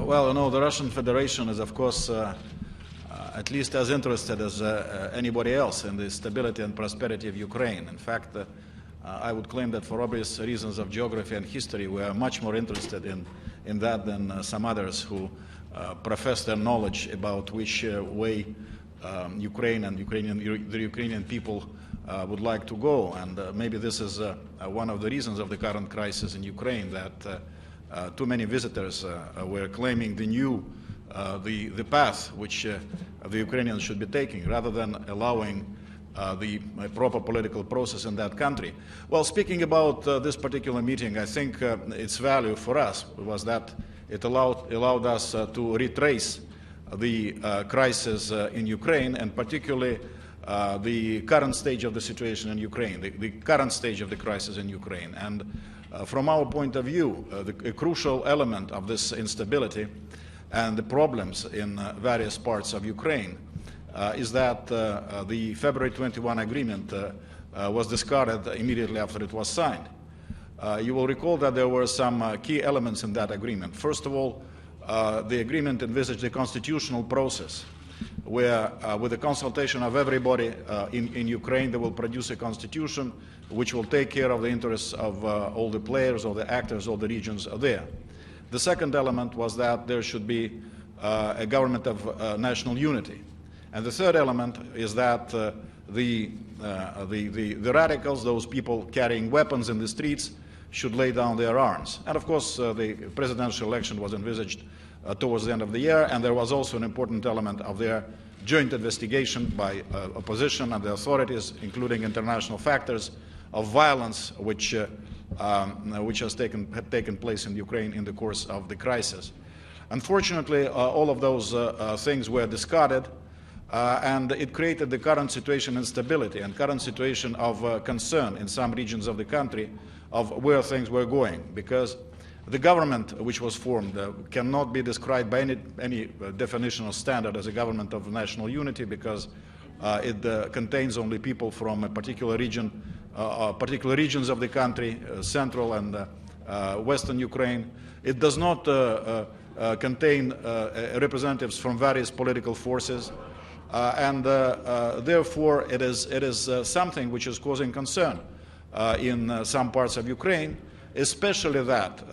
Well, you know, the Russian Federation is, of course, at least as interested as anybody else in the stability and prosperity of Ukraine. In fact, I would claim that for obvious reasons of geography and history, we are much more interested in that than some others who profess their knowledge about which way Ukraine and the Ukrainian people would like to go. And maybe this is one of the reasons of the current crisis in Ukraine, that too many visitors were claiming the path which the Ukrainians should be taking, rather than allowing the proper political process in that country. Well, speaking about this particular meeting, I think its value for us was that it allowed us to retrace the crisis in Ukraine, and particularly the current stage of the situation in Ukraine, the current stage of the crisis in Ukraine. And from our point of view, a crucial element of this instability and the problems in various parts of Ukraine is that the February 21 agreement was discarded immediately after it was signed. You will recall that there were some key elements in that agreement. First of all, the agreement envisaged a constitutional process where, with the consultation of everybody in Ukraine, they will produce a constitution which will take care of the interests of all the players, all the actors, all the regions there. The second element was that there should be a government of national unity. And the third element is that the radicals, those people carrying weapons in the streets, should lay down their arms. And of course, the presidential election was envisaged towards the end of the year, and there was also an important element of their joint investigation by opposition and the authorities, including international factors, of violence which has taken place in Ukraine in the course of the crisis. Unfortunately, all of those things were discarded, and it created the current situation of instability and current situation of concern in some regions of the country of where things were going, because the government which was formed cannot be described by any definitional standard as a government of national unity, because it contains only people from a particular region, particular regions of the country, central and western Ukraine. It does not contain representatives from various political forces, and therefore it is something which is causing concern in some parts of Ukraine, especially that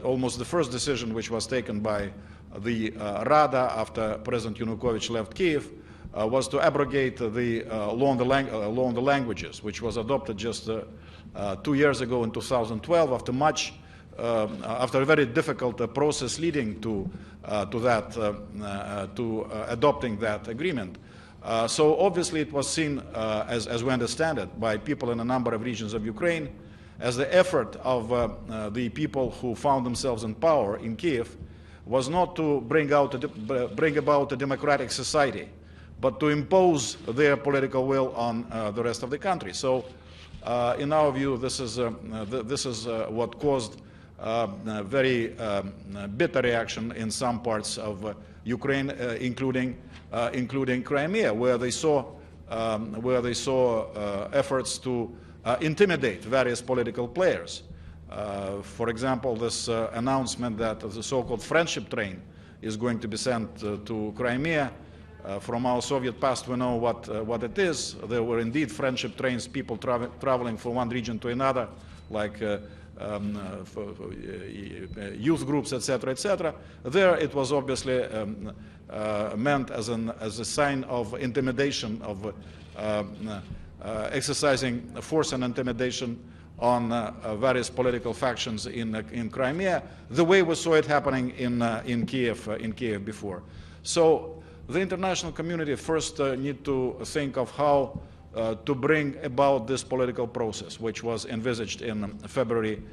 almost the first decision which was taken by the Rada after President Yanukovych left Kiev was to abrogate the law on the languages, which was adopted just 2 years ago in 2012 after a very difficult process leading to adopting that agreement. So obviously it was seen, as we understand it, by people in a number of regions of Ukraine as the effort of the people who found themselves in power in Kiev was not to bring about a democratic society, but to impose their political will on the rest of the country. So in our view, this is what caused very bitter reaction in some parts of Ukraine, including Crimea, where they saw efforts to intimidate various political players. For example, this announcement that the so-called friendship train is going to be sent to Crimea. From our Soviet past, we know what it is. There were indeed friendship trains, people traveling from one region to another, like youth groups, etc., etc. There, it was obviously meant as a sign of intimidation, of exercising force and intimidation on various political factions in Crimea, the way we saw it happening in Kiev before. So the international community first need to think of how to bring about this political process, which was envisaged in February,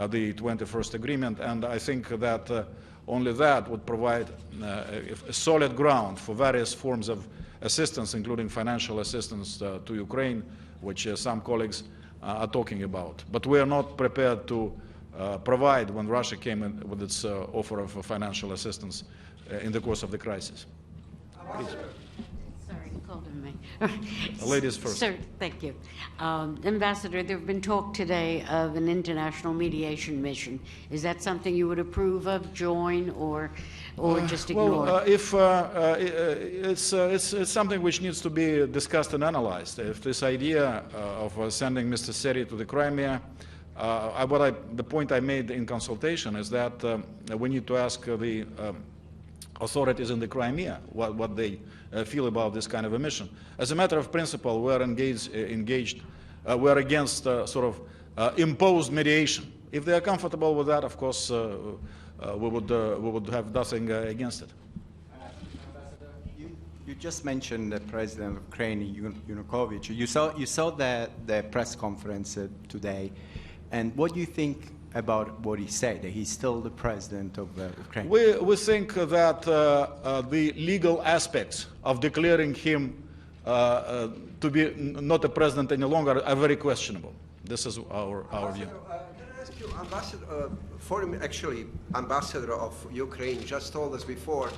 the 21st agreement, and I think that only that would provide a solid ground for various forms of assistance, including financial assistance to Ukraine, which some colleagues are talking about. But we are not prepared to provide when Russia came in with its offer of financial assistance in the course of the crisis. Sorry. called him me. Ladies first. Sir, thank you. Ambassador, there have been talk today of an international mediation mission. Is that something you would approve of, join, or just ignore? Well, it's something which needs to be discussed and analyzed. If this idea of sending Mr. Seri to the Crimea, the point I made in consultation is that we need to ask the authorities in the Crimea what they feel about this kind of a mission. As a matter of principle, we are engaged. We are against sort of imposed mediation. If they are comfortable with that, of course, we would have nothing against it. Ambassador, you just mentioned the President of Ukraine, Yanukovych. You saw the press conference today, and what do you think about what he said, that he's still the president of Ukraine? We think that the legal aspects of declaring him to be not a president any longer are very questionable. This is our view. Can I ask you, Ambassador of Ukraine just told us before,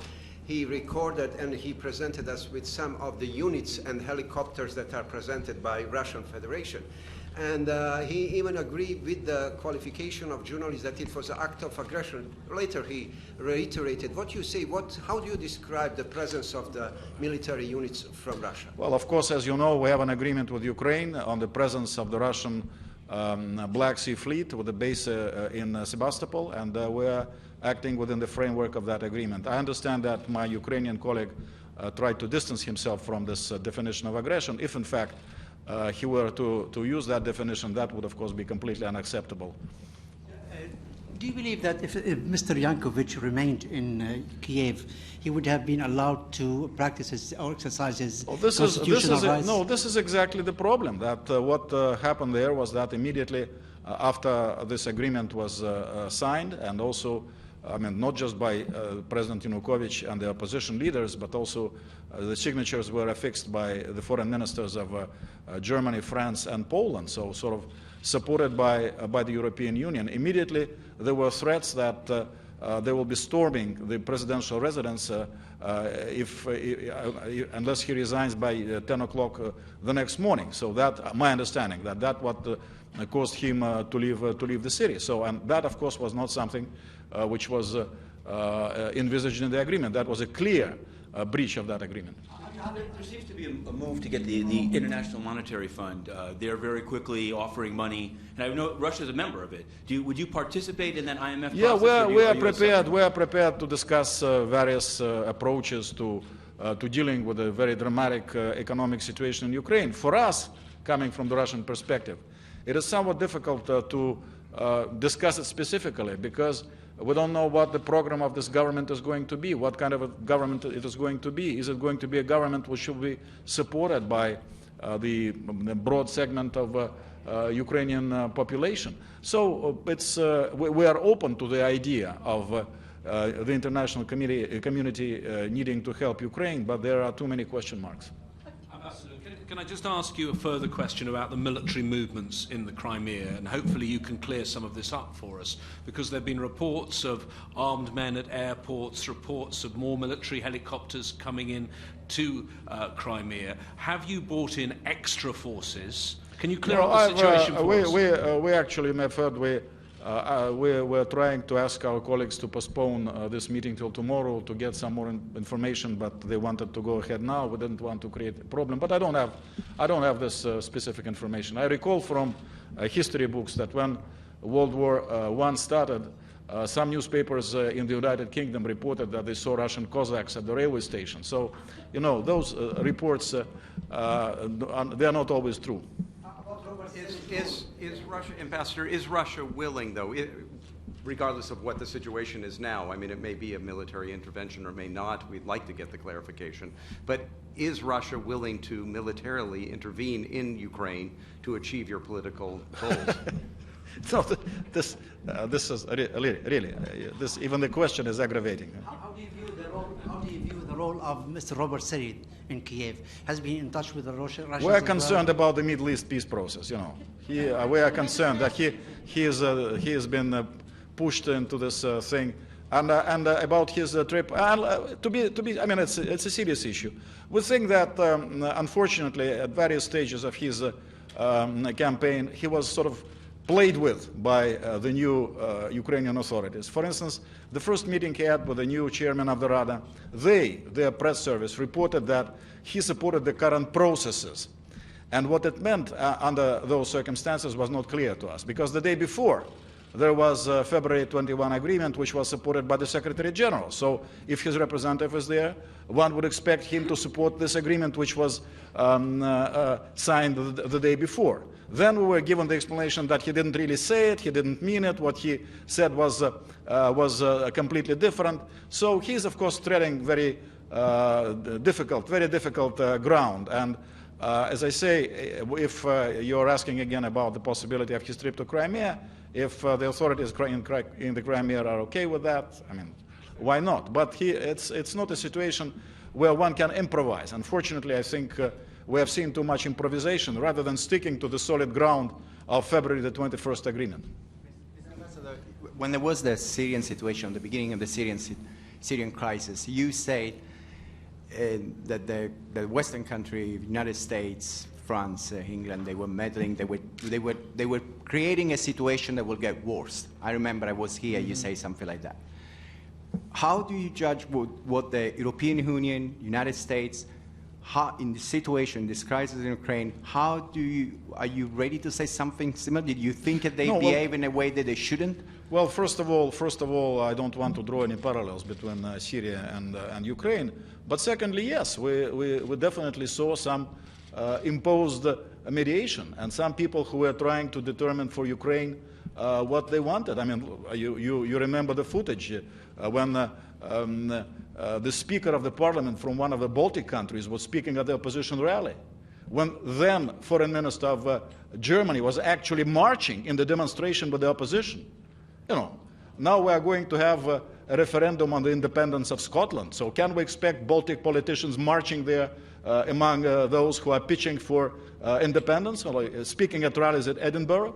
he recorded and he presented us with some of the units and helicopters that are presented by Russian Federation. And he even agreed with the qualification of journalists that it was an act of aggression. Later he reiterated. What you say, how do you describe the presence of the military units from Russia? Well, of course, as you know, we have an agreement with Ukraine on the presence of the Russian Black Sea Fleet with a base in Sebastopol, and we are acting within the framework of that agreement. I understand that my Ukrainian colleague tried to distance himself from this definition of aggression. If, in fact, he were to use that definition, that would, of course, be completely unacceptable. Do you believe that if Mr. Yanukovych remained in Kiev, he would have been allowed to practice his, or exercise his constitutional rights? No, this is exactly the problem. That what happened there was that immediately after this agreement was signed, and also, I mean, not just by President Yanukovych and the opposition leaders, but also the signatures were affixed by the foreign ministers of Germany, France, and Poland, so sort of supported by the European Union. Immediately, there were threats that they will be storming the presidential residence unless he resigns by 10 o'clock the next morning. So that, my understanding, that what caused him to leave the city. So, and that, of course, was not something which was envisaged in the agreement. That was a clear breach of that agreement. There seems to be a move to get the International Monetary Fund. They're very quickly offering money, and I know Russia's a member of it. Would you participate in that IMF process? Yeah, we are prepared to discuss various approaches to dealing with a very dramatic economic situation in Ukraine. For us, coming from the Russian perspective, it is somewhat difficult to discuss it specifically, because we don't know what the program of this government is going to be, what kind of a government it is going to be. Is it going to be a government which should be supported by the broad segment of Ukrainian population? So we are open to the idea of the international community needing to help Ukraine, but there are too many question marks. Can I just ask you a further question about the military movements in the Crimea, and hopefully you can clear some of this up for us, because there have been reports of armed men at airports, reports of more military helicopters coming in to Crimea. Have you brought in extra forces? Can you clear up the situation for us? We actually, my friend, we're trying to ask our colleagues to postpone this meeting till tomorrow to get some more information, but they wanted to go ahead now. We didn't want to create a problem, but I don't have this specific information. I recall from history books that when World War I started, some newspapers in the United Kingdom reported that they saw Russian Cossacks at the railway station. So, you know, those reports, they are not always true. Is Russia, Ambassador, is Russia willing, though, regardless of what the situation is now? I mean, it may be a military intervention or may not. We'd like to get the clarification. But is Russia willing to militarily intervene in Ukraine to achieve your political goals? No, this is really even the question is aggravating. How do you view the role of Mr. Robert Seri in Kiev? Has been in touch with the Russians? We are concerned about the Middle East peace process. You know, we are concerned that he has been pushed into this thing And about his trip, to be, I mean, it's a serious issue. We think that, unfortunately, at various stages of his campaign, he was sort of played with by the new Ukrainian authorities. For instance, the first meeting he had with the new chairman of the Rada, their press service, reported that he supported the current processes. And what it meant under those circumstances was not clear to us, because the day before, there was a February 21 agreement which was supported by the Secretary General. So if his representative is there, one would expect him to support this agreement which was signed the day before. Then we were given the explanation that he didn't really say it, he didn't mean it, what he said was completely different. So he's, of course, treading very difficult ground. And as I say, if you're asking again about the possibility of his trip to Crimea, if the authorities in the Crimea are okay with that, I mean, why not? But it's not a situation where one can improvise. Unfortunately, I think we have seen too much improvisation rather than sticking to the solid ground of February the 21st agreement. When there was the Syrian situation, the beginning of the Syrian crisis, you said that the Western country, United States, France, England, they were meddling. They were creating a situation that will get worse. I remember I was here. You say something like that. How do you judge what the European Union, United States, in this situation, this crisis in Ukraine? Are you ready to say something similar? Did you think that they behave in a way that they shouldn't? Well, first of all, I don't want to draw any parallels between Syria and Ukraine. But secondly, yes, we definitely saw some imposed mediation, and some people who were trying to determine for Ukraine what they wanted. I mean, you remember the footage when the Speaker of the Parliament from one of the Baltic countries was speaking at the opposition rally, when then Foreign Minister of Germany was actually marching in the demonstration with the opposition. You know, now we are going to have a referendum on the independence of Scotland. So can we expect Baltic politicians marching there among those who are pitching for independence, or speaking at rallies at Edinburgh?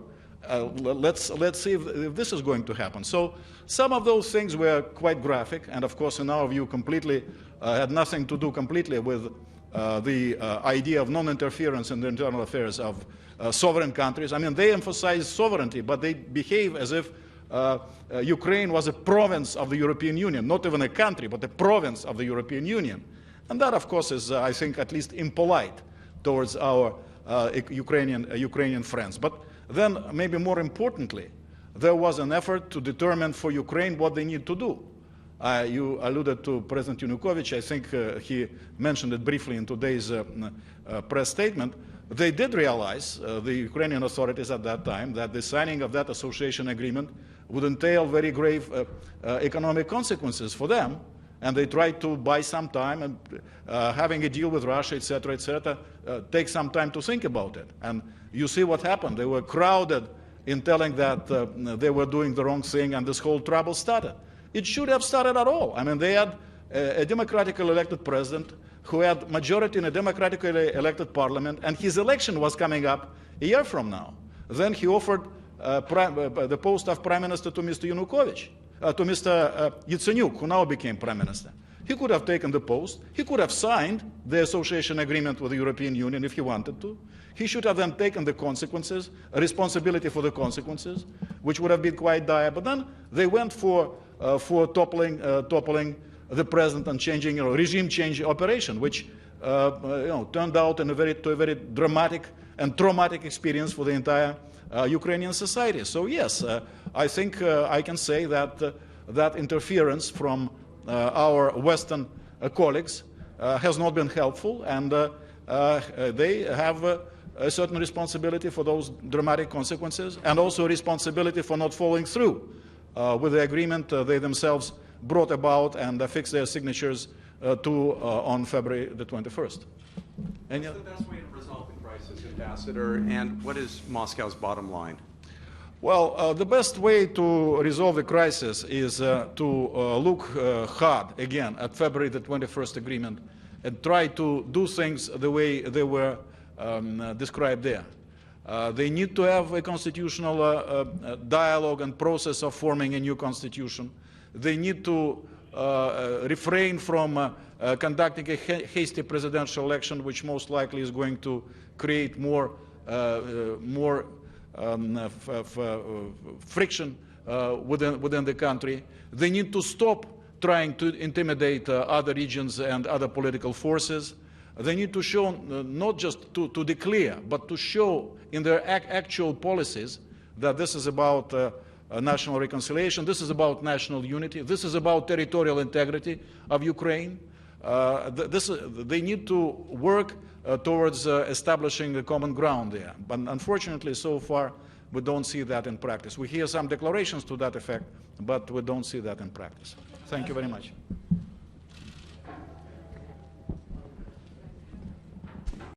Let's see if this is going to happen. So some of those things were quite graphic, and of course, in our view, completely had nothing to do completely with the idea of non-interference in the internal affairs of sovereign countries. I mean, they emphasize sovereignty, but they behave as if Ukraine was a province of the European Union, not even a country, but a province of the European Union. And that, of course, is, I think, at least impolite towards our Ukrainian friends. But then, maybe more importantly, there was an effort to determine for Ukraine what they need to do. You alluded to President Yanukovych. I think he mentioned it briefly in today's press statement. They did realize, the Ukrainian authorities at that time, that the signing of that association agreement would entail very grave economic consequences for them, and they tried to buy some time, and having a deal with Russia, etc., take some time to think about it. And you see what happened. They were crowded in telling that they were doing the wrong thing, and this whole trouble started. It should have started at all. I mean, they had a democratically elected president who had majority in a democratically elected parliament, and his election was coming up a year from now. Then he offered the post of prime minister to Mr. Yanukovych, to Mr. Yatsenyuk, who now became prime minister. He could have taken the post. He could have signed the association agreement with the European Union if he wanted to. He should have then taken the consequences, a responsibility for the consequences, which would have been quite dire. But then they went for toppling the president and changing, regime change operation, which turned out in a very dramatic and traumatic experience for the entire Ukrainian society. So yes, I think I can say that that interference from our Western colleagues has not been helpful, and they have a certain responsibility for those dramatic consequences, and also a responsibility for not following through with the agreement they themselves brought about and affixed their signatures to on February the 21st. What's the best way to resolve the crisis, Ambassador, and what is Moscow's bottom line? Well, the best way to resolve the crisis is to look hard again at February the 21st agreement and try to do things the way they were described there. They need to have a constitutional dialogue and process of forming a new constitution. They need to refrain from conducting a hasty presidential election, which most likely is going to create more friction within the country. They need to stop trying to intimidate other regions and other political forces. They need to show, not just to declare, but to show in their actual policies that this is about national reconciliation, this is about national unity, this is about territorial integrity of Ukraine. They need to work towards establishing a common ground there. But unfortunately, so far, we don't see that in practice. We hear some declarations to that effect, but we don't see that in practice. Thank you very much.